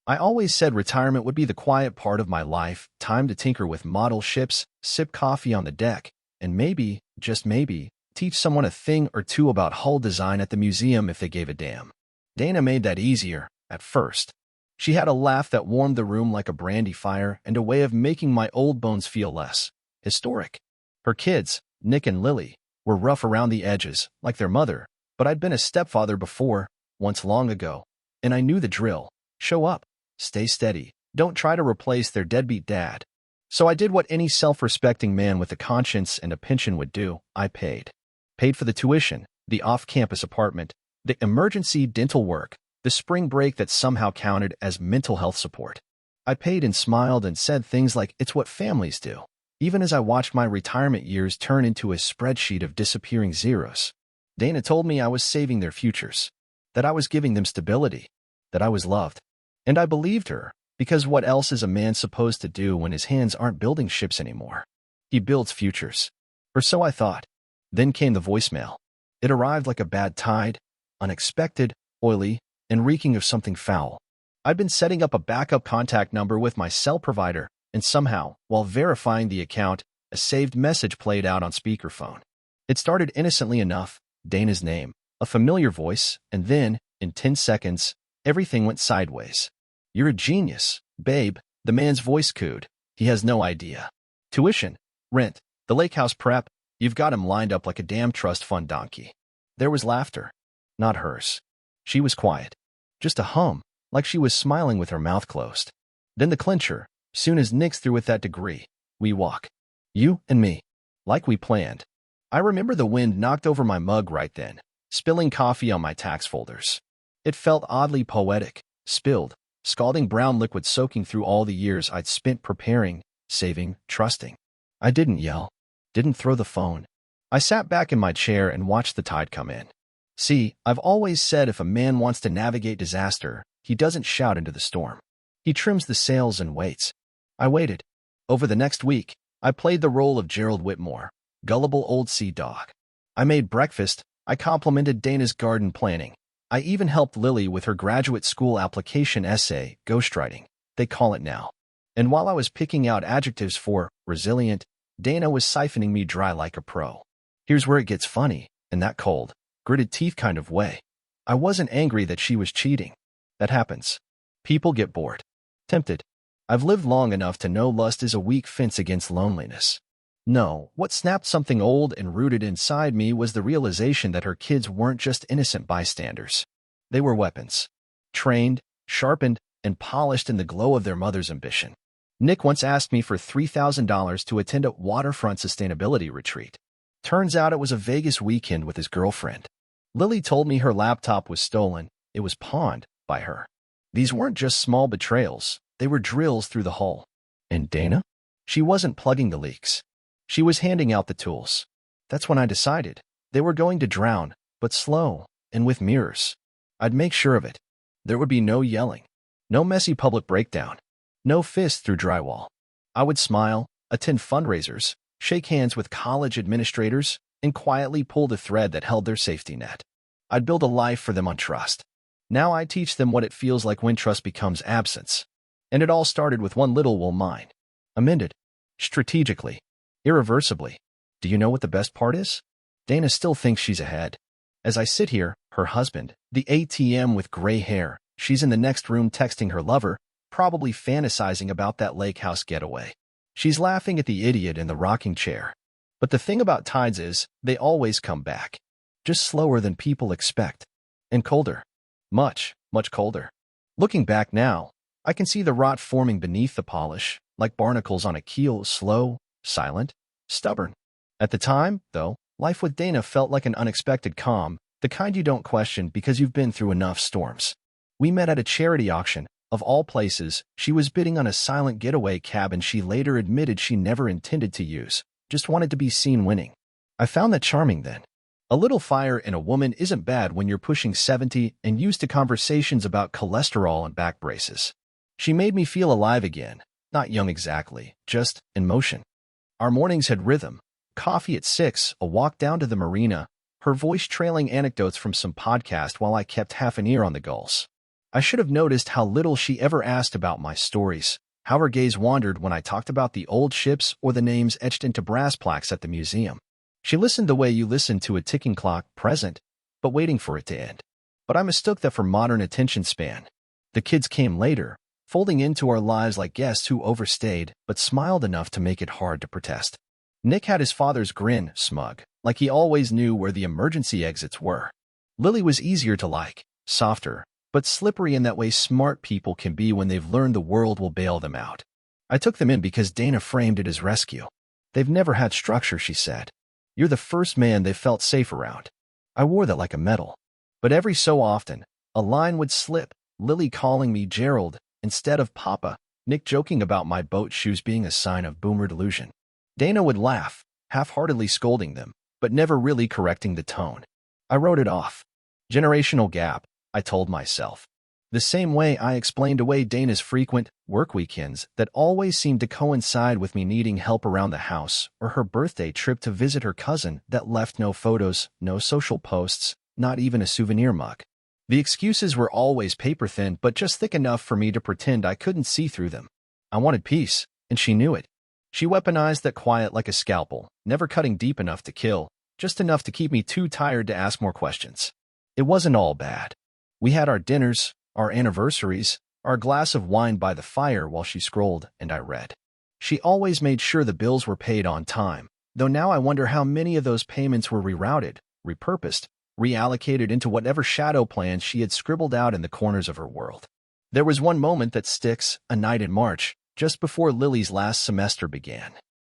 I always said retirement would be the quiet part of my life, time to tinker with model ships, sip coffee on the deck, and maybe, just maybe, teach someone a thing or two about hull design at the museum if they gave a damn. Dana made that easier, at first. She had a laugh that warmed the room like a brandy fire and a way of making my old bones feel less historic. Her kids, Nick and Lily, were rough around the edges, like their mother, but I'd been a stepfather before, once long ago, and I knew the drill. Show up, stay steady, don't try to replace their deadbeat dad. So I did what any self-respecting man with a conscience and a pension would do. I paid. Paid for the tuition, the off-campus apartment, the emergency dental work, the spring break that somehow counted as mental health support. I paid and smiled and said things like, it's what families do, even as I watched my retirement years turn into a spreadsheet of disappearing zeros. Dana told me I was saving their futures, that I was giving them stability, that I was loved. And I believed her, because what else is a man supposed to do when his hands aren't building ships anymore? He builds futures. Or so I thought. Then came the voicemail. It arrived like a bad tide, unexpected, oily, and reeking of something foul. I'd been setting up a backup contact number with my cell provider, and somehow, while verifying the account, a saved message played out on speakerphone. It started innocently enough, Dana's name, a familiar voice, and then, in 10 seconds, everything went sideways. You're a genius, babe, the man's voice cooed. He has no idea. Tuition, rent, the lake house prep, you've got him lined up like a damn trust fund donkey. There was laughter. Not hers. She was quiet. Just a hum, like she was smiling with her mouth closed. Then the clincher, soon as Nick's through with that degree, we walk. You and me. Like we planned. I remember the wind knocked over my mug right then, spilling coffee on my tax folders. It felt oddly poetic, spilled, scalding brown liquid soaking through all the years I'd spent preparing, saving, trusting. I didn't yell, didn't throw the phone. I sat back in my chair and watched the tide come in. See, I've always said if a man wants to navigate disaster, he doesn't shout into the storm. He trims the sails and waits. I waited. Over the next week, I played the role of Gerald Whitmore, gullible old sea dog. I made breakfast, I complimented Dana's garden planning. I even helped Lily with her graduate school application essay, ghostwriting, they call it now. And while I was picking out adjectives for resilient, Dana was siphoning me dry like a pro. Here's where it gets funny, in that cold, gritted teeth kind of way. I wasn't angry that she was cheating. That happens. People get bored. Tempted. I've lived long enough to know lust is a weak fence against loneliness. No, what snapped something old and rooted inside me was the realization that her kids weren't just innocent bystanders. They were weapons. Trained, sharpened, and polished in the glow of their mother's ambition. Nick once asked me for $3,000 to attend a waterfront sustainability retreat. Turns out it was a Vegas weekend with his girlfriend. Lily told me her laptop was stolen. It was pawned by her. These weren't just small betrayals. They were drills through the hull. And Dana? She wasn't plugging the leaks. She was handing out the tools. That's when I decided. They were going to drown, but slow, and with mirrors. I'd make sure of it. There would be no yelling. No messy public breakdown. No fists through drywall. I would smile, attend fundraisers, shake hands with college administrators, and quietly pull the thread that held their safety net. I'd build a life for them on trust. Now I teach them what it feels like when trust becomes absence. And it all started with one little will mine. Amended. Strategically. Irreversibly. Do you know what the best part is? Dana still thinks she's ahead. As I sit here, her husband, the ATM with gray hair, she's in the next room texting her lover, probably fantasizing about that lake house getaway. She's laughing at the idiot in the rocking chair. But the thing about tides is, they always come back. Just slower than people expect. And colder. Much, much colder. Looking back now, I can see the rot forming beneath the polish, like barnacles on a keel, slow, silent, stubborn. At the time, though, life with Dana felt like an unexpected calm, the kind you don't question because you've been through enough storms. We met at a charity auction. Of all places, she was bidding on a silent getaway cabin she later admitted she never intended to use, just wanted to be seen winning. I found that charming then. A little fire in a woman isn't bad when you're pushing 70 and used to conversations about cholesterol and back braces. She made me feel alive again, not young exactly, just in motion. Our mornings had rhythm. Coffee at 6, a walk down to the marina, her voice trailing anecdotes from some podcast while I kept half an ear on the gulls. I should have noticed how little she ever asked about my stories, how her gaze wandered when I talked about the old ships or the names etched into brass plaques at the museum. She listened the way you listen to a ticking clock, present, but waiting for it to end. But I mistook that for modern attention span. The kids came later, folding into our lives like guests who overstayed but smiled enough to make it hard to protest. Nick had his father's grin, smug, like he always knew where the emergency exits were. Lily was easier to like, softer, but slippery in that way smart people can be when they've learned the world will bail them out. I took them in because Dana framed it as rescue. They've never had structure, she said. You're the first man they've felt safe around. I wore that like a medal. But every so often, a line would slip, Lily calling me Gerald instead of Papa, Nick joking about my boat shoes being a sign of boomer delusion. Dana would laugh, half-heartedly scolding them, but never really correcting the tone. I wrote it off. Generational gap, I told myself. The same way I explained away Dana's frequent work weekends that always seemed to coincide with me needing help around the house, or her birthday trip to visit her cousin that left no photos, no social posts, not even a souvenir mug. The excuses were always paper-thin but just thick enough for me to pretend I couldn't see through them. I wanted peace, and she knew it. She weaponized that quiet like a scalpel, never cutting deep enough to kill, just enough to keep me too tired to ask more questions. It wasn't all bad. We had our dinners, our anniversaries, our glass of wine by the fire while she scrolled and I read. She always made sure the bills were paid on time, though now I wonder how many of those payments were rerouted, repurposed, reallocated into whatever shadow plans she had scribbled out in the corners of her world. There was one moment that sticks, a night in March, just before Lily's last semester began.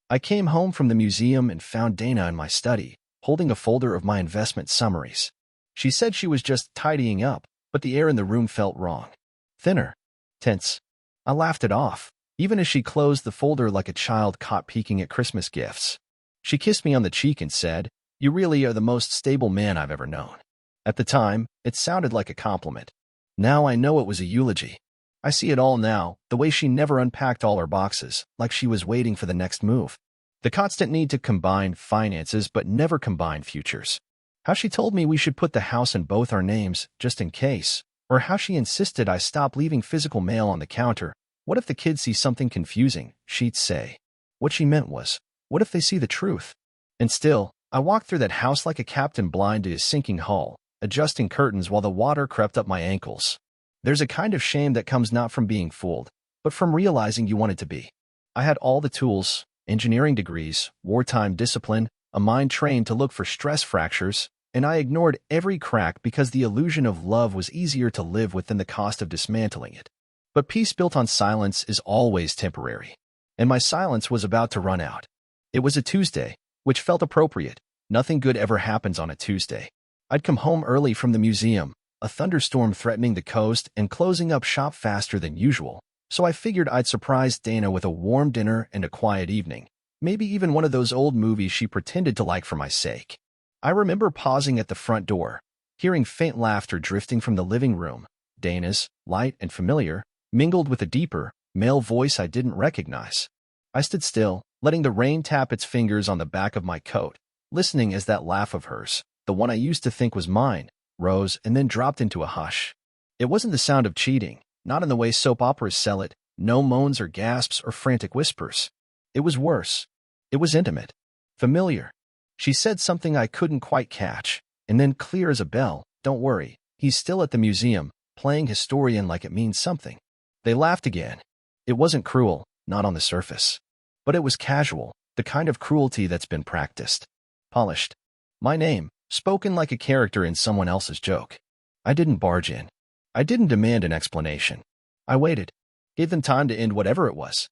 I came home from the museum and found Dana in my study, holding a folder of my investment summaries. She said she was just tidying up, but the air in the room felt wrong. Thinner. Tense. I laughed it off, even as she closed the folder like a child caught peeking at Christmas gifts. She kissed me on the cheek and said, "You really are the most stable man I've ever known." At the time, it sounded like a compliment. Now I know it was a eulogy. I see it all now, the way she never unpacked all her boxes, like she was waiting for the next move. The constant need to combine finances but never combine futures. How she told me we should put the house in both our names, just in case, or how she insisted I stop leaving physical mail on the counter. What if the kids see something confusing, she'd say. What she meant was, what if they see the truth? And still, I walked through that house like a captain blind to his sinking hull, adjusting curtains while the water crept up my ankles. There's a kind of shame that comes not from being fooled, but from realizing you wanted to be. I had all the tools, engineering degrees, wartime discipline, a mind trained to look for stress fractures, and I ignored every crack because the illusion of love was easier to live with than the cost of dismantling it. But peace built on silence is always temporary, and my silence was about to run out. It was a Tuesday, which felt appropriate. Nothing good ever happens on a Tuesday. I'd come home early from the museum, a thunderstorm threatening the coast and closing up shop faster than usual, so I figured I'd surprise Dana with a warm dinner and a quiet evening, maybe even one of those old movies she pretended to like for my sake. I remember pausing at the front door, hearing faint laughter drifting from the living room, Dana's, light and familiar, mingled with a deeper, male voice I didn't recognize. I stood still, letting the rain tap its fingers on the back of my coat, listening as that laugh of hers, the one I used to think was mine, rose and then dropped into a hush. It wasn't the sound of cheating, not in the way soap operas sell it, no moans or gasps or frantic whispers. It was worse. It was intimate. Familiar. She said something I couldn't quite catch, and then clear as a bell, "Don't worry, he's still at the museum, playing historian like it means something." They laughed again. It wasn't cruel, not on the surface. But it was casual, the kind of cruelty that's been practiced. Polished. My name, spoken like a character in someone else's joke. I didn't barge in. I didn't demand an explanation. I waited. Gave them time to end whatever it was.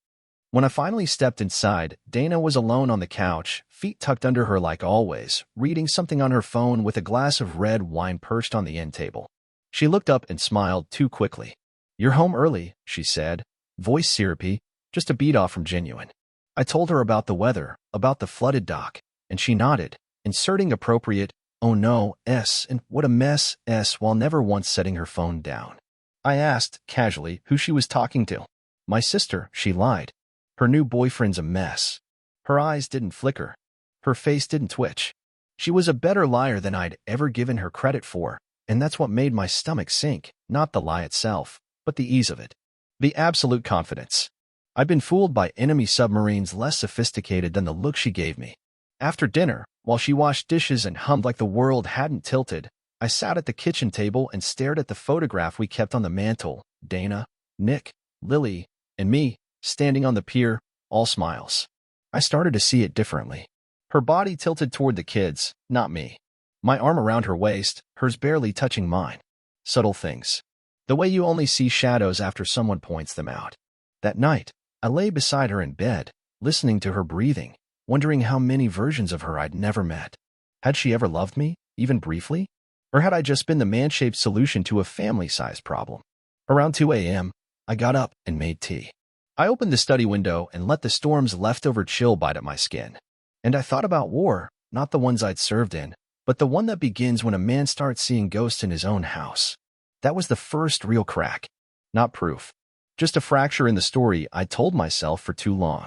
When I finally stepped inside, Dana was alone on the couch, feet tucked under her like always, reading something on her phone with a glass of red wine perched on the end table. She looked up and smiled too quickly. "You're home early," she said, voice syrupy, just a beat off from genuine. I told her about the weather, about the flooded dock, and she nodded, inserting appropriate, "Oh no, and what a mess, while never once setting her phone down. I asked, casually, who she was talking to. "My sister," she lied. "Her new boyfriend's a mess." Her eyes didn't flicker. Her face didn't twitch. She was a better liar than I'd ever given her credit for, And that's what made my stomach sink, not the lie itself, but the ease of it. The absolute confidence. I'd been fooled by enemy submarines less sophisticated than the look she gave me. After dinner, while she washed dishes and hummed like the world hadn't tilted, I sat at the kitchen table and stared at the photograph we kept on the mantel, Dana, Nick, Lily, and me, standing on the pier, all smiles. I started to see it differently. Her body tilted toward the kids, not me. My arm around her waist, hers barely touching mine. Subtle things. The way you only see shadows after someone points them out. That night, I lay beside her in bed, listening to her breathing, wondering how many versions of her I'd never met. Had she ever loved me, even briefly? Or had I just been the man-shaped solution to a family-sized problem? Around 2 a.m., I got up and made tea. I opened the study window and let the storm's leftover chill bite at my skin. And I thought about war, not the ones I'd served in, but the one that begins when a man starts seeing ghosts in his own house. That was the first real crack. Not proof. Just a fracture in the story I told myself for too long.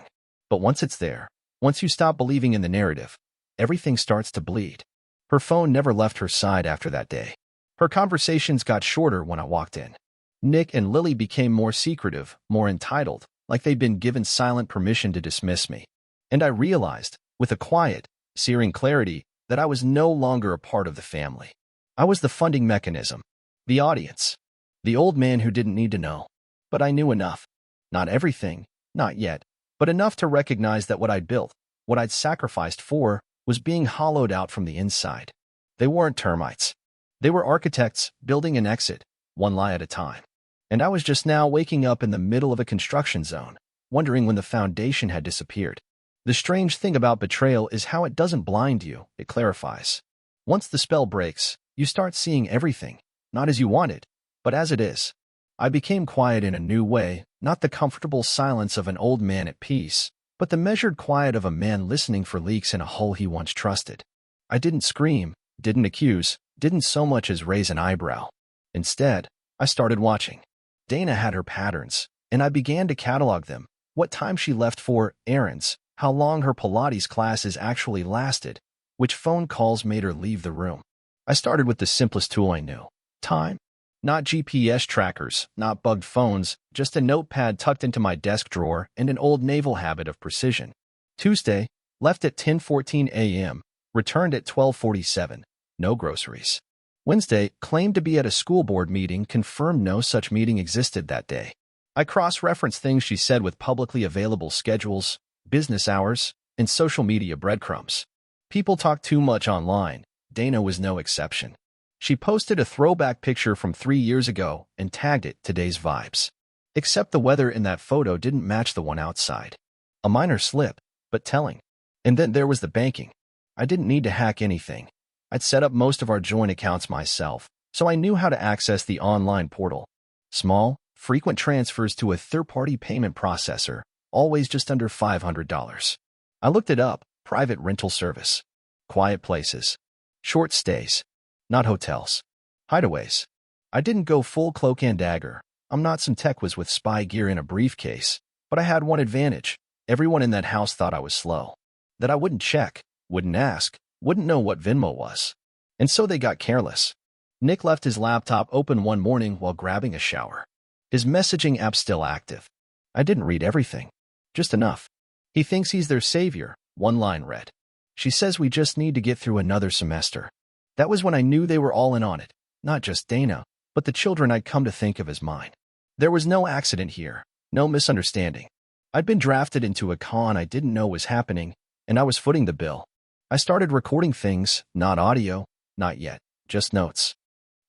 But once it's there, once you stop believing in the narrative, everything starts to bleed. Her phone never left her side after that day. Her conversations got shorter when I walked in. Nick and Lily became more secretive, more entitled, like they'd been given silent permission to dismiss me. And I realized, with a quiet, searing clarity, that I was no longer a part of the family. I was the funding mechanism, the audience, the old man who didn't need to know. But I knew enough. Not everything, not yet, but enough to recognize that what I'd built, what I'd sacrificed for, was being hollowed out from the inside. They weren't termites. They were architects building an exit, one lie at a time. And I was just now waking up in the middle of a construction zone, wondering when the foundation had disappeared. The strange thing about betrayal is how it doesn't blind you, it clarifies. Once the spell breaks, you start seeing everything, not as you want it, but as it is. I became quiet in a new way, not the comfortable silence of an old man at peace, but the measured quiet of a man listening for leaks in a hole he once trusted. I didn't scream, didn't accuse, didn't so much as raise an eyebrow. Instead, I started watching. Dana had her patterns, and I began to catalog them. What time she left for errands, how long her Pilates classes actually lasted, which phone calls made her leave the room. I started with the simplest tool I knew. Time. Not GPS trackers, not bugged phones, just a notepad tucked into my desk drawer and an old naval habit of precision. Tuesday, left at 10:14 a.m., returned at 12:47, no groceries. Wednesday, claimed to be at a school board meeting, confirmed no such meeting existed that day. I cross-referenced things she said with publicly available schedules, business hours, and social media breadcrumbs. People talk too much online. Dana was no exception. She posted a throwback picture from 3 years ago and tagged it today's vibes. Except the weather in that photo didn't match the one outside. A minor slip, but telling. And then there was the banking. I didn't need to hack anything. I'd set up most of our joint accounts myself, so I knew how to access the online portal. Small, frequent transfers to a third-party payment processor, always just under $500. I looked it up, private rental service. Quiet places. Short stays. Not hotels. Hideaways. I didn't go full cloak and dagger. I'm not some techwhiz with spy gear in a briefcase, but I had one advantage. Everyone in that house thought I was slow. That I wouldn't check, wouldn't ask, wouldn't know what Venmo was. And so they got careless. Nick left his laptop open one morning while grabbing a shower. His messaging app still active. I didn't read everything. Just enough. He thinks he's their savior, one line read. She says we just need to get through another semester. That was when I knew they were all in on it, not just Dana, but the children I'd come to think of as mine. There was no accident here, no misunderstanding. I'd been drafted into a con I didn't know was happening, and I was footing the bill. I started recording things, not audio, not yet, just notes.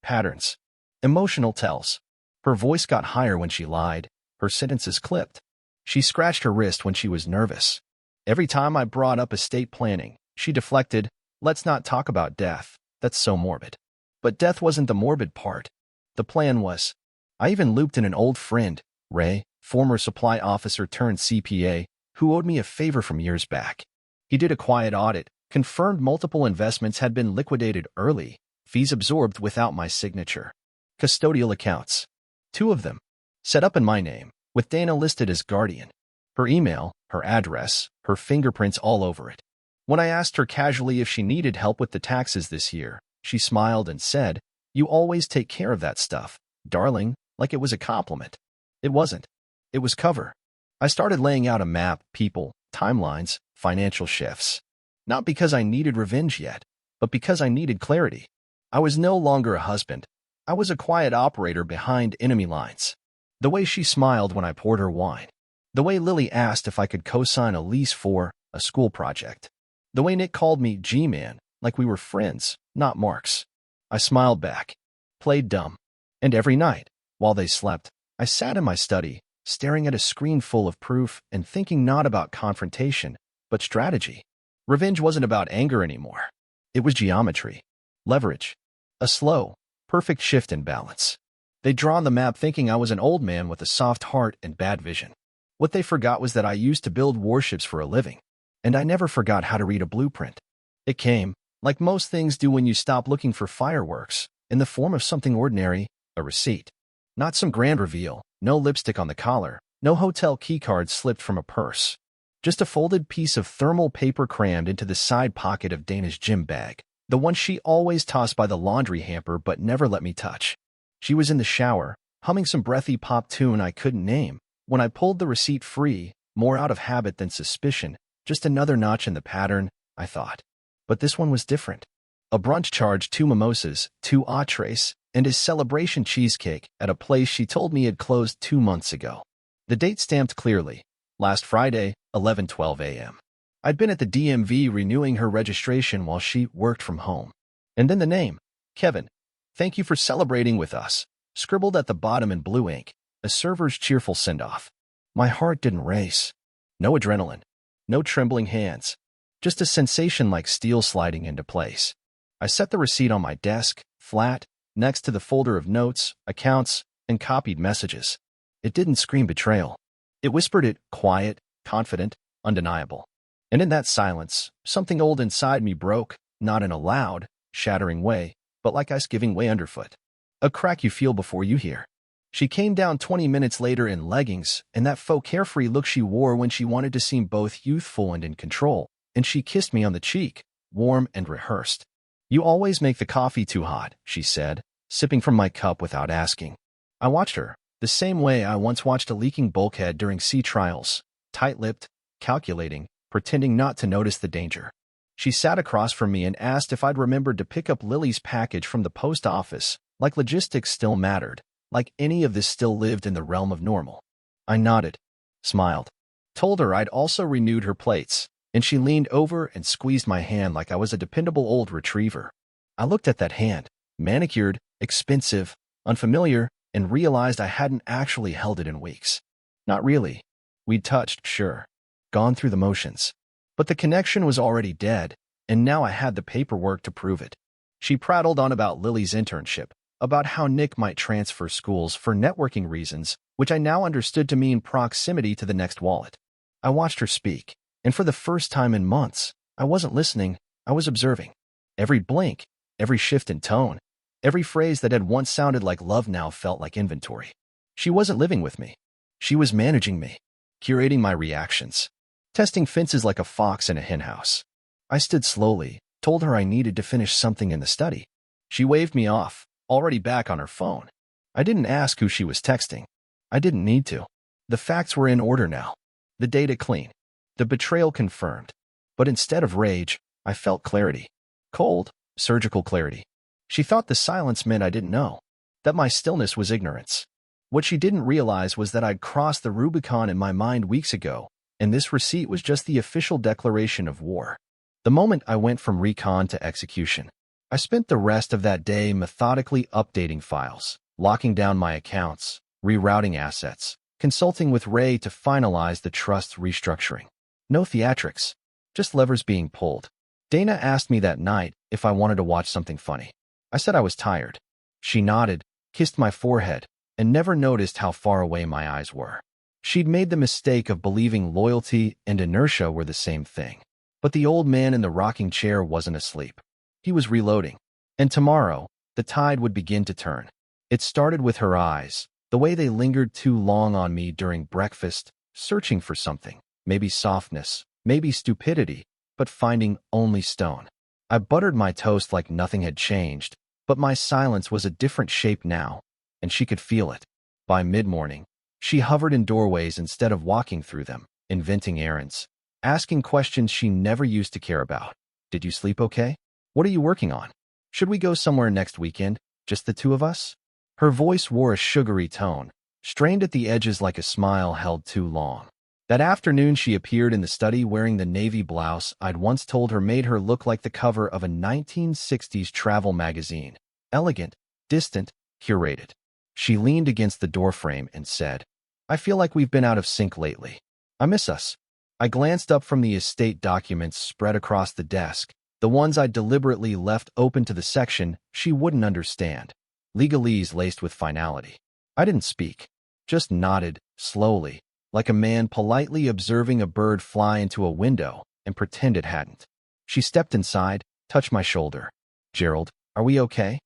Patterns. Emotional tells. Her voice got higher when she lied, her sentences clipped. She scratched her wrist when she was nervous. Every time I brought up estate planning, she deflected, "Let's not talk about death. That's so morbid." But death wasn't the morbid part. The plan was. I even looped in an old friend, Ray, former supply officer turned CPA, who owed me a favor from years back. He did a quiet audit, confirmed multiple investments had been liquidated early, fees absorbed without my signature. Custodial accounts. 2 of them. Set up in my name, with Dana listed as guardian. Her email, her address, her fingerprints all over it. When I asked her casually if she needed help with the taxes this year, she smiled and said, You always take care of that stuff, darling, like it was a compliment. It wasn't. It was cover. I started laying out a map, people, timelines, financial shifts. Not because I needed revenge yet, but because I needed clarity. I was no longer a husband. I was a quiet operator behind enemy lines. The way she smiled when I poured her wine. The way Lily asked if I could co-sign a lease for a school project. The way Nick called me G-Man, like we were friends, not marks. I smiled back, played dumb. And every night, while they slept, I sat in my study, staring at a screen full of proof and thinking not about confrontation, but strategy. Revenge wasn't about anger anymore. It was geometry, leverage, a slow, perfect shift in balance. They'd drawn the map thinking I was an old man with a soft heart and bad vision. What they forgot was that I used to build warships for a living, and I never forgot how to read a blueprint. It came, like most things do when you stop looking for fireworks, in the form of something ordinary, a receipt. Not some grand reveal, no lipstick on the collar, no hotel keycard slipped from a purse. Just a folded piece of thermal paper crammed into the side pocket of Dana's gym bag, the one she always tossed by the laundry hamper but never let me touch. She was in the shower, humming some breathy pop tune I couldn't name, when I pulled the receipt free, more out of habit than suspicion, just another notch in the pattern, I thought. But this one was different. A brunch charge, 2 mimosas, 2 entrees, and his celebration cheesecake at a place she told me had closed 2 months ago. The date stamped clearly, last Friday, 11:12 a.m. I'd been at the DMV renewing her registration while she worked from home. And then the name, Kevin. Thank you for celebrating with us, scribbled at the bottom in blue ink, a server's cheerful send-off. My heart didn't race. No adrenaline. No trembling hands. Just a sensation like steel sliding into place. I set the receipt on my desk, flat, next to the folder of notes, accounts, and copied messages. It didn't scream betrayal. It whispered it, quiet, confident, undeniable. And in that silence, something old inside me broke, not in a loud, shattering way, but like ice giving way underfoot. A crack you feel before you hear. She came down 20 minutes later in leggings, and that faux carefree look she wore when she wanted to seem both youthful and in control, and she kissed me on the cheek, warm and rehearsed. You always make the coffee too hot, she said, sipping from my cup without asking. I watched her, the same way I once watched a leaking bulkhead during sea trials, tight-lipped, calculating, pretending not to notice the danger. She sat across from me and asked if I'd remembered to pick up Lily's package from the post office, like logistics still mattered, like any of this still lived in the realm of normal. I nodded, smiled, told her I'd also renewed her plates, and she leaned over and squeezed my hand like I was a dependable old retriever. I looked at that hand, manicured, expensive, unfamiliar, and realized I hadn't actually held it in weeks. Not really. We'd touched, sure, gone through the motions. But the connection was already dead, and now I had the paperwork to prove it. She prattled on about Lily's internship, about how Nick might transfer schools for networking reasons, which I now understood to mean proximity to the next wallet. I watched her speak, and for the first time in months, I wasn't listening, I was observing. Every blink, every shift in tone, every phrase that had once sounded like love now felt like inventory. She wasn't living with me. She was managing me, curating my reactions, testing fences like a fox in a henhouse. I stood slowly, told her I needed to finish something in the study. She waved me off, already back on her phone. I didn't ask who she was texting. I didn't need to. The facts were in order now. The data clean. The betrayal confirmed. But instead of rage, I felt clarity. Cold, surgical clarity. She thought the silence meant I didn't know, that my stillness was ignorance. What she didn't realize was that I'd crossed the Rubicon in my mind weeks ago, and this receipt was just the official declaration of war. The moment I went from recon to execution, I spent the rest of that day methodically updating files, locking down my accounts, rerouting assets, consulting with Ray to finalize the trust restructuring. No theatrics, just levers being pulled. Dana asked me that night if I wanted to watch something funny. I said I was tired. She nodded, kissed my forehead, and never noticed how far away my eyes were. She'd made the mistake of believing loyalty and inertia were the same thing. But the old man in the rocking chair wasn't asleep. He was reloading. And tomorrow, the tide would begin to turn. It started with her eyes, the way they lingered too long on me during breakfast, searching for something, maybe softness, maybe stupidity, but finding only stone. I buttered my toast like nothing had changed, But my silence was a different shape now, and she could feel it. By mid-morning, she hovered in doorways instead of walking through them, inventing errands, asking questions she never used to care about. Did you sleep okay? What are you working on? Should we go somewhere next weekend, just the two of us? Her voice wore a sugary tone, strained at the edges like a smile held too long. That afternoon she appeared in the study wearing the navy blouse I'd once told her made her look like the cover of a 1960s travel magazine. Elegant, distant, curated. She leaned against the doorframe and said, "I feel like we've been out of sync lately. I miss us." I glanced up from the estate documents spread across the desk, the ones I'd deliberately left open to the section she wouldn't understand. Legalese laced with finality. I didn't speak, just nodded, slowly, like a man politely observing a bird fly into a window, and pretend it hadn't. She stepped inside, touched my shoulder. "Gerald, are we okay?"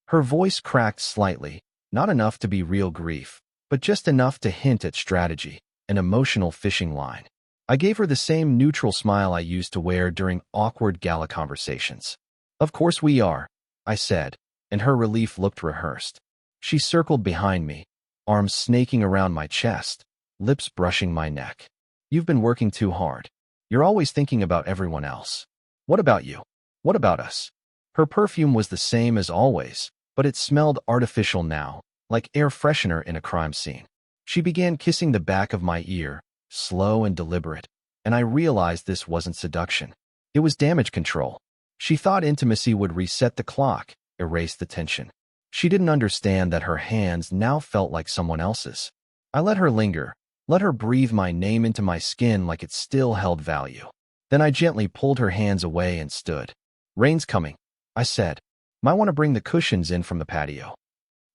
Her voice cracked slightly, not enough to be real grief, but just enough to hint at strategy, an emotional fishing line. I gave her the same neutral smile I used to wear during awkward gala conversations. "Of course we are," I said, and her relief looked rehearsed. She circled behind me, arms snaking around my chest, lips brushing my neck. "You've been working too hard. You're always thinking about everyone else. What about you? What about us?" Her perfume was the same as always, but it smelled artificial now, like air freshener in a crime scene. She began kissing the back of my ear, slow and deliberate, and I realized this wasn't seduction. It was damage control. She thought intimacy would reset the clock, erase the tension. She didn't understand that her hands now felt like someone else's. I let her linger, let her breathe my name into my skin like it still held value. Then I gently pulled her hands away and stood. "Rain's coming," I said. "Might want to bring the cushions in from the patio."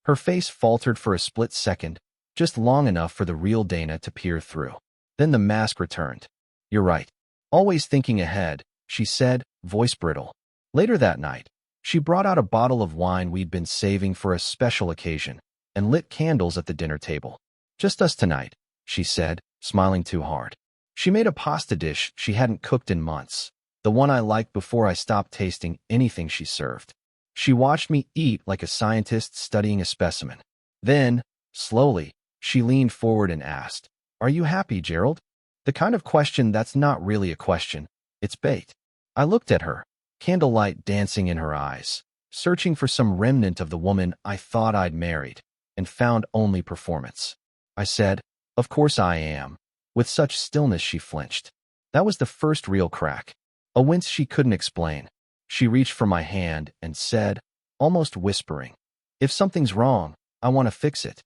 Her face faltered for a split second, just long enough for the real Dana to peer through. Then the mask returned. "You're right. Always thinking ahead," she said, voice brittle. Later that night, she brought out a bottle of wine we'd been saving for a special occasion and lit candles at the dinner table. "Just us tonight," she said, smiling too hard. She made a pasta dish she hadn't cooked in months, the one I liked before I stopped tasting anything she served. She watched me eat like a scientist studying a specimen. Then, slowly, she leaned forward and asked, "Are you happy, Gerald?" The kind of question that's not really a question, it's bait. I looked at her, candlelight dancing in her eyes, searching for some remnant of the woman I thought I'd married, and found only performance. I said, "Of course I am." With such stillness she flinched. That was the first real crack. A wince she couldn't explain. She reached for my hand and said, almost whispering, "If something's wrong, I want to fix it."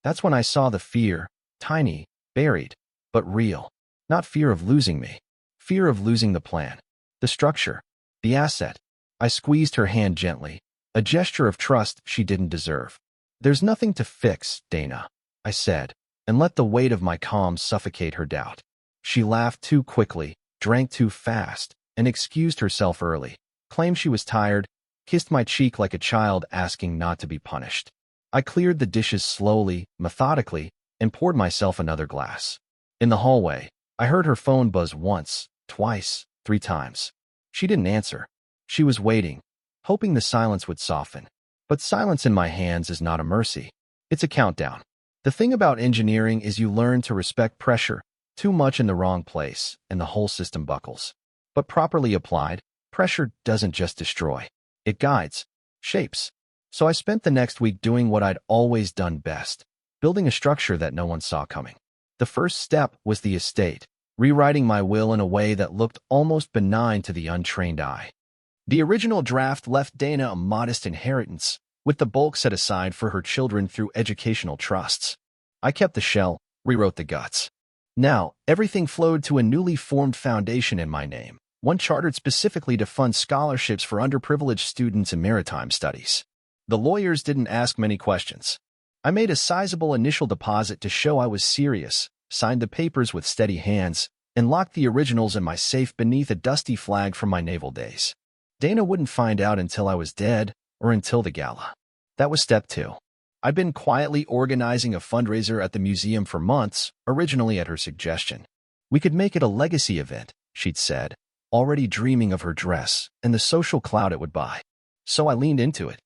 That's when I saw the fear, tiny, buried, but real. Not fear of losing me. Fear of losing the plan, the structure, the asset. I squeezed her hand gently, a gesture of trust she didn't deserve. "There's nothing to fix, Dana," I said, and let the weight of my calm suffocate her doubt. She laughed too quickly, drank too fast, and excused herself early, claimed she was tired, kissed my cheek like a child asking not to be punished. I cleared the dishes slowly, methodically, and poured myself another glass. In the hallway, I heard her phone buzz once, twice, 3 times. She didn't answer. She was waiting, hoping the silence would soften. But silence in my hands is not a mercy. It's a countdown. The thing about engineering is you learn to respect pressure. Too much in the wrong place, and the whole system buckles. But properly applied, pressure doesn't just destroy. It guides, shapes. So I spent the next week doing what I'd always done best, building a structure that no one saw coming. The first step was the estate, rewriting my will in a way that looked almost benign to the untrained eye. The original draft left Dana a modest inheritance, with the bulk set aside for her children through educational trusts. I kept the shell, rewrote the guts. Now, everything flowed to a newly formed foundation in my name, one chartered specifically to fund scholarships for underprivileged students in maritime studies. The lawyers didn't ask many questions. I made a sizable initial deposit to show I was serious, signed the papers with steady hands, and locked the originals in my safe beneath a dusty flag from my naval days. Dana wouldn't find out until I was dead or until the gala. That was step 2. I'd been quietly organizing a fundraiser at the museum for months, originally at her suggestion. We could make it a legacy event, she'd said, already dreaming of her dress and the social clout it would buy. So I leaned into it.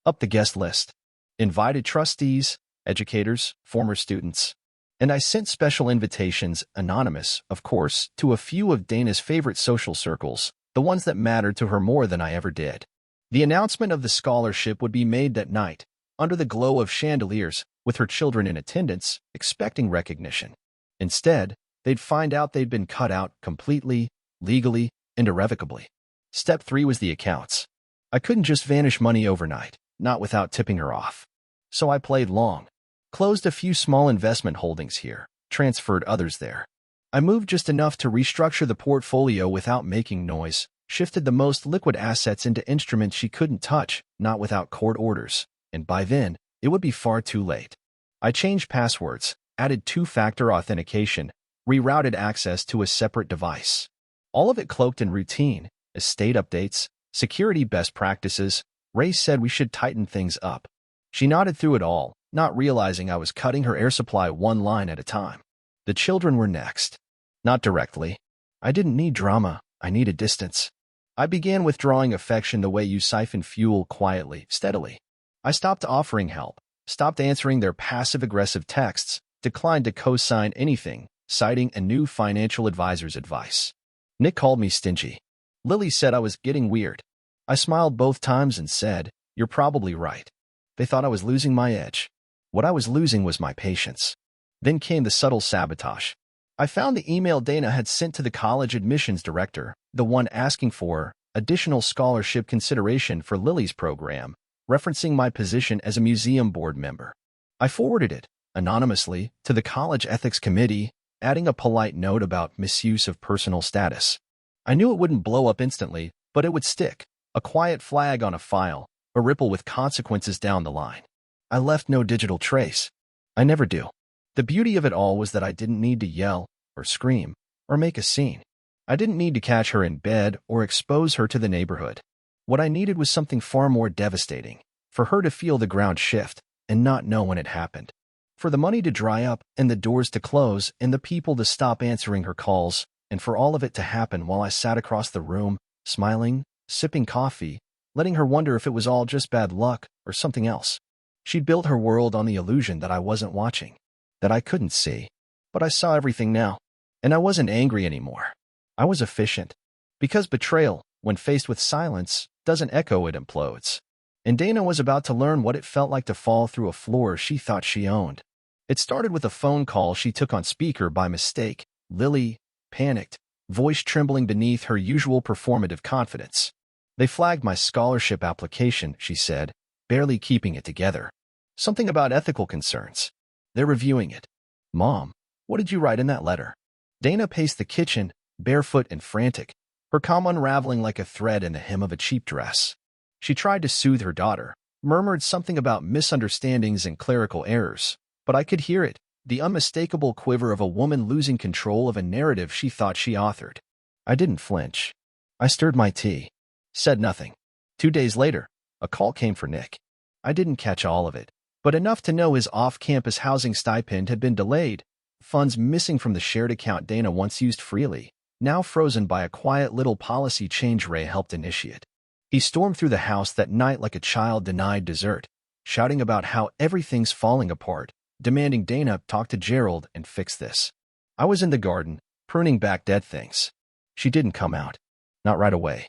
Up the guest list. Invited trustees, educators, former students. And I sent special invitations, anonymous, of course, to a few of Dana's favorite social circles, the ones that mattered to her more than I ever did. The announcement of the scholarship would be made that night, under the glow of chandeliers, with her children in attendance, expecting recognition. Instead, they'd find out they'd been cut out completely, legally, and irrevocably. Step 3 was the accounts. I couldn't just vanish money overnight, not without tipping her off. So I played long. Closed a few small investment holdings here, transferred others there. I moved just enough to restructure the portfolio without making noise, shifted the most liquid assets into instruments she couldn't touch, not without court orders, and by then, it would be far too late. I changed passwords, added two-factor authentication, rerouted access to a separate device. All of it cloaked in routine, estate updates, security best practices. Ray said we should tighten things up. She nodded through it all, not realizing I was cutting her air supply one line at a time. The children were next. Not directly. I didn't need drama, I needed distance. I began withdrawing affection the way you siphon fuel quietly, steadily. I stopped offering help, stopped answering their passive-aggressive texts, declined to co-sign anything, citing a new financial advisor's advice. Nick called me stingy. Lily said I was getting weird. I smiled both times and said, "You're probably right." They thought I was losing my edge. What I was losing was my patience. Then came the subtle sabotage. I found the email Dana had sent to the college admissions director, the one asking for additional scholarship consideration for Lily's program, referencing my position as a museum board member. I forwarded it, anonymously, to the college ethics committee, adding a polite note about misuse of personal status. I knew it wouldn't blow up instantly, but it would stick, a quiet flag on a file, a ripple with consequences down the line. I left no digital trace. I never do. The beauty of it all was that I didn't need to yell, or scream, or make a scene. I didn't need to catch her in bed or expose her to the neighborhood. What I needed was something far more devastating, for her to feel the ground shift and not know when it happened. For the money to dry up and the doors to close and the people to stop answering her calls, and for all of it to happen while I sat across the room, smiling, sipping coffee, letting her wonder if it was all just bad luck or something else. She'd built her world on the illusion that I wasn't watching, that I couldn't see. But I saw everything now, and I wasn't angry anymore. I was efficient. Because betrayal, when faced with silence, doesn't echo, it implodes. And Dana was about to learn what it felt like to fall through a floor she thought she owned. It started with a phone call she took on speaker by mistake. Lily, panicked, voice trembling beneath her usual performative confidence. "They flagged my scholarship application," she said, barely keeping it together. "Something about ethical concerns. They're reviewing it." "Mom, what did you write in that letter?" Dana paced the kitchen, barefoot and frantic, her calm unraveling like a thread in the hem of a cheap dress. She tried to soothe her daughter, murmured something about misunderstandings and clerical errors, but I could hear it, the unmistakable quiver of a woman losing control of a narrative she thought she authored. I didn't flinch. I stirred my tea. Said nothing. 2 days later, a call came for Nick. I didn't catch all of it, but enough to know his off-campus housing stipend had been delayed, funds missing from the shared account Dana once used freely, now frozen by a quiet little policy change Ray helped initiate. He stormed through the house that night like a child denied dessert, shouting about how everything's falling apart, demanding Dana talk to Gerald and fix this. I was in the garden, pruning back dead things. She didn't come out. Not right away.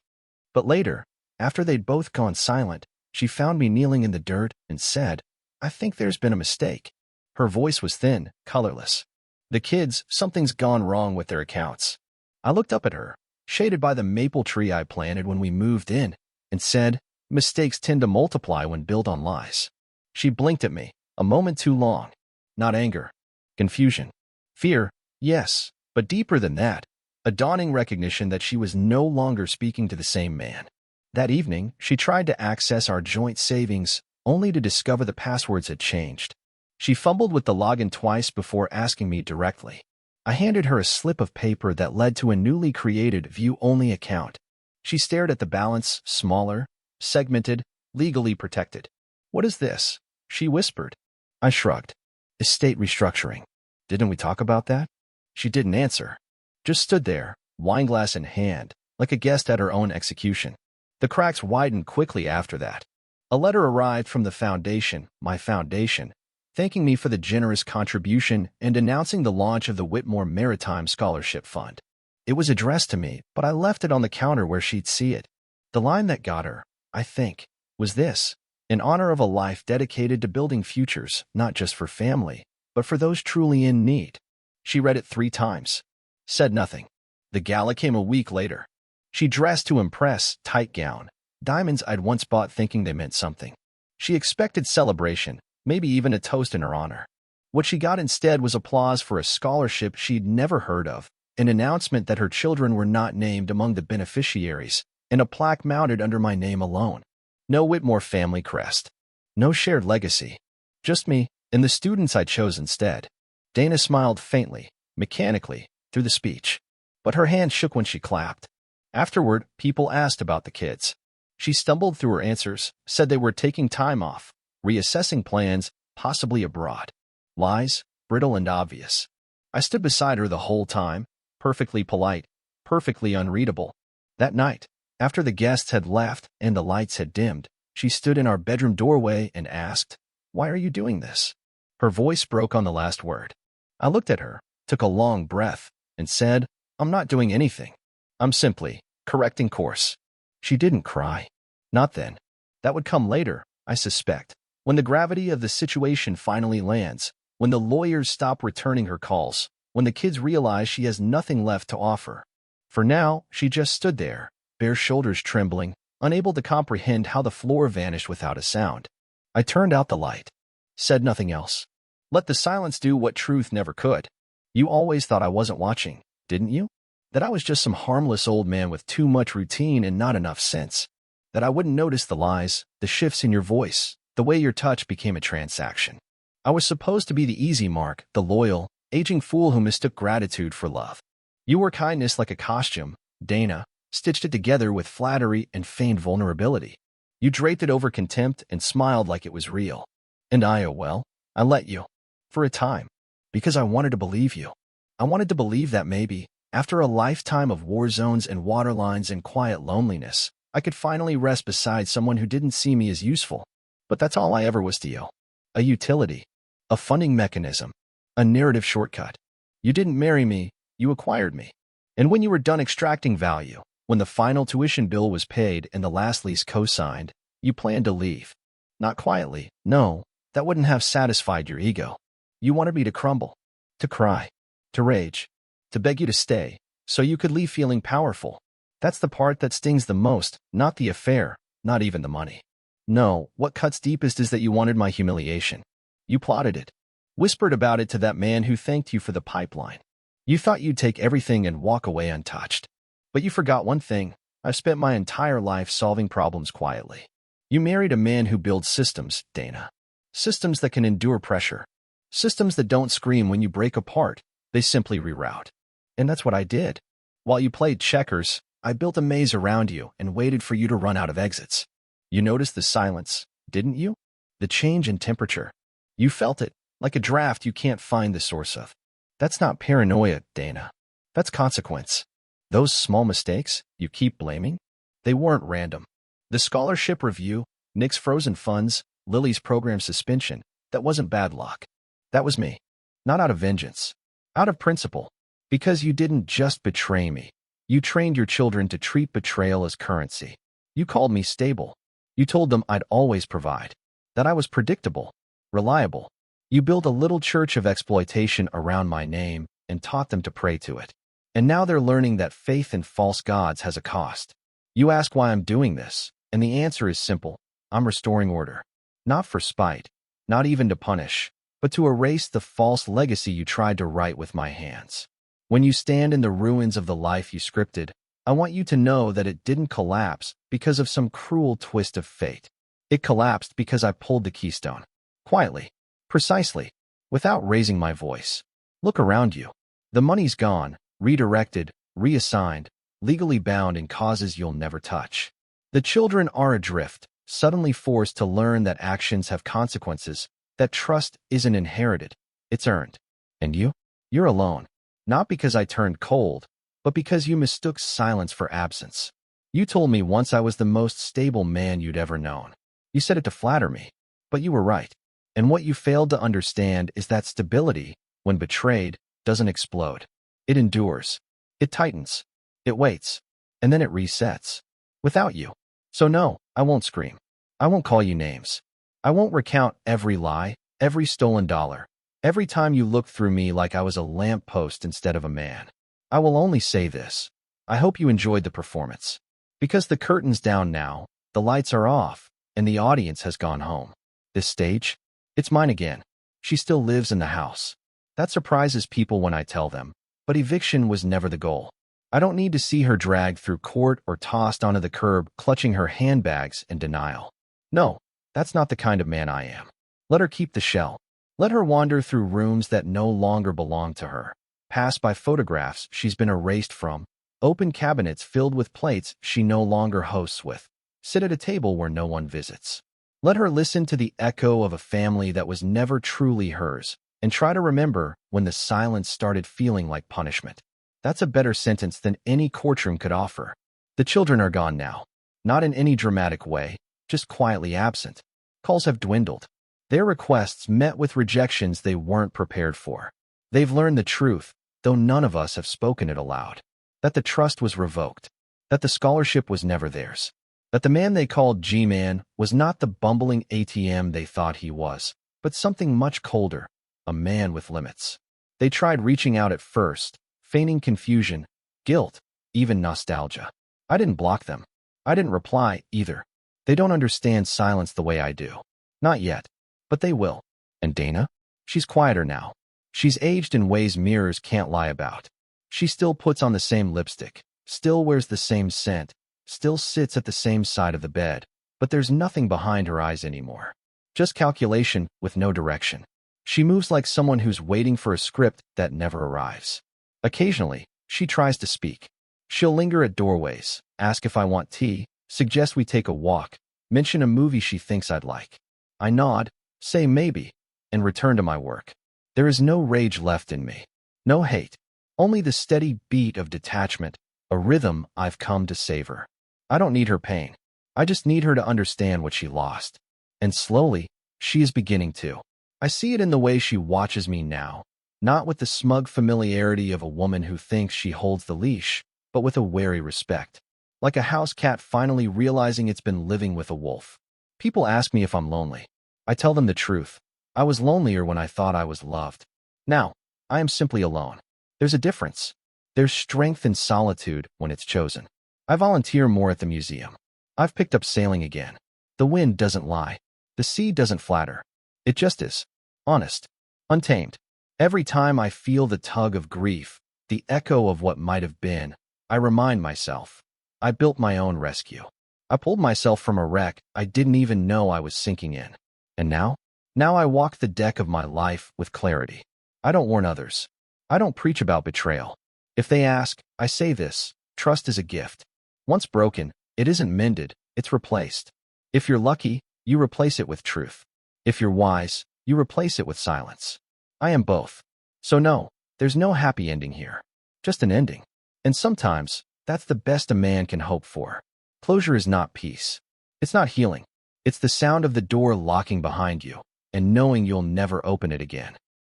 But later, after they'd both gone silent, she found me kneeling in the dirt and said, "I think there's been a mistake." Her voice was thin, colorless. "The kids, something's gone wrong with their accounts." I looked up at her, shaded by the maple tree I planted when we moved in, and said, "Mistakes tend to multiply when built on lies." She blinked at me, a moment too long. Not anger. Confusion. Fear, yes, but deeper than that, a dawning recognition that she was no longer speaking to the same man. That evening, she tried to access our joint savings, only to discover the passwords had changed. She fumbled with the login twice before asking me directly. I handed her a slip of paper that led to a newly created view-only account. She stared at the balance, smaller, segmented, legally protected. "What is this?" she whispered. I shrugged. "Estate restructuring. Didn't we talk about that?" She didn't answer. Just stood there, wineglass in hand, like a guest at her own execution. The cracks widened quickly after that. A letter arrived from the foundation, my foundation, thanking me for the generous contribution and announcing the launch of the Whitmore Maritime Scholarship Fund. It was addressed to me, but I left it on the counter where she'd see it. The line that got her, I think, was this: in honor of a life dedicated to building futures, not just for family, but for those truly in need. She read it 3 times. Said nothing. The gala came a week later. She dressed to impress, tight gown, diamonds I'd once bought thinking they meant something. She expected celebration, maybe even a toast in her honor. What she got instead was applause for a scholarship she'd never heard of, an announcement that her children were not named among the beneficiaries, and a plaque mounted under my name alone. No Whitmore family crest. No shared legacy. Just me and the students I chose instead. Dana smiled faintly, mechanically, through the speech. But her hand shook when she clapped. Afterward, people asked about the kids. She stumbled through her answers, said they were taking time off, reassessing plans, possibly abroad. Lies, brittle and obvious. I stood beside her the whole time, perfectly polite, perfectly unreadable. That night, after the guests had left and the lights had dimmed, she stood in our bedroom doorway and asked, "Why are you doing this?" Her voice broke on the last word. I looked at her, took a long breath, and said, "I'm not doing anything. I'm simply correcting course." She didn't cry. Not then. That would come later, I suspect, when the gravity of the situation finally lands, when the lawyers stop returning her calls, when the kids realize she has nothing left to offer. For now, she just stood there, bare shoulders trembling, unable to comprehend how the floor vanished without a sound. I turned out the light. Said nothing else. Let the silence do what truth never could. You always thought I wasn't watching, didn't you? That I was just some harmless old man with too much routine and not enough sense. That I wouldn't notice the lies, the shifts in your voice, the way your touch became a transaction. I was supposed to be the easy mark, the loyal, aging fool who mistook gratitude for love. You wore kindness like a costume, Dana, stitched it together with flattery and feigned vulnerability. You draped it over contempt and smiled like it was real. And well, I let you. For a time. Because I wanted to believe you. I wanted to believe that maybe, after a lifetime of war zones and waterlines and quiet loneliness, I could finally rest beside someone who didn't see me as useful. But that's all I ever was to you. A utility. A funding mechanism. A narrative shortcut. You didn't marry me, you acquired me. And when you were done extracting value, when the final tuition bill was paid and the last lease co-signed, you planned to leave. Not quietly, no, that wouldn't have satisfied your ego. You wanted me to crumble, to cry, to rage, to beg you to stay, so you could leave feeling powerful. That's the part that stings the most, not the affair, not even the money. No, what cuts deepest is that you wanted my humiliation. You plotted it. Whispered about it to that man who thanked you for the pipeline. You thought you'd take everything and walk away untouched. But you forgot one thing. I've spent my entire life solving problems quietly. You married a man who builds systems, Dana. Systems that can endure pressure. Systems that don't scream when you break apart. They simply reroute. And that's what I did. While you played checkers, I built a maze around you and waited for you to run out of exits. You noticed the silence, didn't you? The change in temperature. You felt it, like a draft you can't find the source of. That's not paranoia, Dana. That's consequence. Those small mistakes you keep blaming, they weren't random. The scholarship review, Nick's frozen funds, Lily's program suspension, that wasn't bad luck. That was me. Not out of vengeance. Out of principle. Because you didn't just betray me. You trained your children to treat betrayal as currency. You called me stable. You told them I'd always provide. That I was predictable. Reliable. You built a little church of exploitation around my name and taught them to pray to it. And now they're learning that faith in false gods has a cost. You ask why I'm doing this, and the answer is simple. I'm restoring order. Not for spite, not even to punish, but to erase the false legacy you tried to write with my hands. When you stand in the ruins of the life you scripted, I want you to know that it didn't collapse because of some cruel twist of fate. It collapsed because I pulled the keystone. Quietly. Precisely. Without raising my voice. Look around you. The money's gone, redirected, reassigned, legally bound in causes you'll never touch. The children are adrift, suddenly forced to learn that actions have consequences, that trust isn't inherited, it's earned. And you? You're alone. Not because I turned cold, but because you mistook silence for absence. You told me once I was the most stable man you'd ever known. You said it to flatter me, but you were right. And what you failed to understand is that stability, when betrayed, doesn't explode. It endures. It tightens. It waits. And then it resets. Without you. So no, I won't scream. I won't call you names. I won't recount every lie, every stolen dollar, every time you looked through me like I was a lamppost instead of a man. I will only say this. I hope you enjoyed the performance. Because the curtain's down now, the lights are off, and the audience has gone home. This stage? It's mine again. She still lives in the house. That surprises people when I tell them, but eviction was never the goal. I don't need to see her dragged through court or tossed onto the curb clutching her handbags in denial. No, that's not the kind of man I am. Let her keep the shell. Let her wander through rooms that no longer belong to her. Pass by photographs she's been erased from. Open cabinets filled with plates she no longer hosts with. Sit at a table where no one visits. Let her listen to the echo of a family that was never truly hers, and try to remember when the silence started feeling like punishment. That's a better sentence than any courtroom could offer. The children are gone now. Not in any dramatic way, just quietly absent. Calls have dwindled. Their requests met with rejections they weren't prepared for. They've learned the truth, though none of us have spoken it aloud. That the trust was revoked. That the scholarship was never theirs. That the man they called G-Man was not the bumbling ATM they thought he was, but something much colder, a man with limits. They tried reaching out at first, feigning confusion, guilt, even nostalgia. I didn't block them. I didn't reply, either. They don't understand silence the way I do. Not yet. But they will. And Dana? She's quieter now. She's aged in ways mirrors can't lie about. She still puts on the same lipstick, still wears the same scent, still sits at the same side of the bed, but there's nothing behind her eyes anymore. Just calculation with no direction. She moves like someone who's waiting for a script that never arrives. Occasionally, she tries to speak. She'll linger at doorways, ask if I want tea, suggest we take a walk, mention a movie she thinks I'd like. I nod, say maybe, and return to my work. There is no rage left in me. No hate. Only the steady beat of detachment, a rhythm I've come to savor. I don't need her pain. I just need her to understand what she lost. And slowly, she is beginning to. I see it in the way she watches me now, not with the smug familiarity of a woman who thinks she holds the leash, but with a wary respect. Like a house cat finally realizing it's been living with a wolf. People ask me if I'm lonely. I tell them the truth. I was lonelier when I thought I was loved. Now, I am simply alone. There's a difference. There's strength in solitude when it's chosen. I volunteer more at the museum. I've picked up sailing again. The wind doesn't lie. The sea doesn't flatter. It just is. Honest. Untamed. Every time I feel the tug of grief, the echo of what might have been, I remind myself. I built my own rescue. I pulled myself from a wreck I didn't even know I was sinking in. And now? Now I walk the deck of my life with clarity. I don't warn others. I don't preach about betrayal. If they ask, I say this: trust is a gift. Once broken, it isn't mended, it's replaced. If you're lucky, you replace it with truth. If you're wise, you replace it with silence. I am both. So no, there's no happy ending here. Just an ending. And sometimes, that's the best a man can hope for. Closure is not peace. It's not healing. It's the sound of the door locking behind you, and knowing you'll never open it again.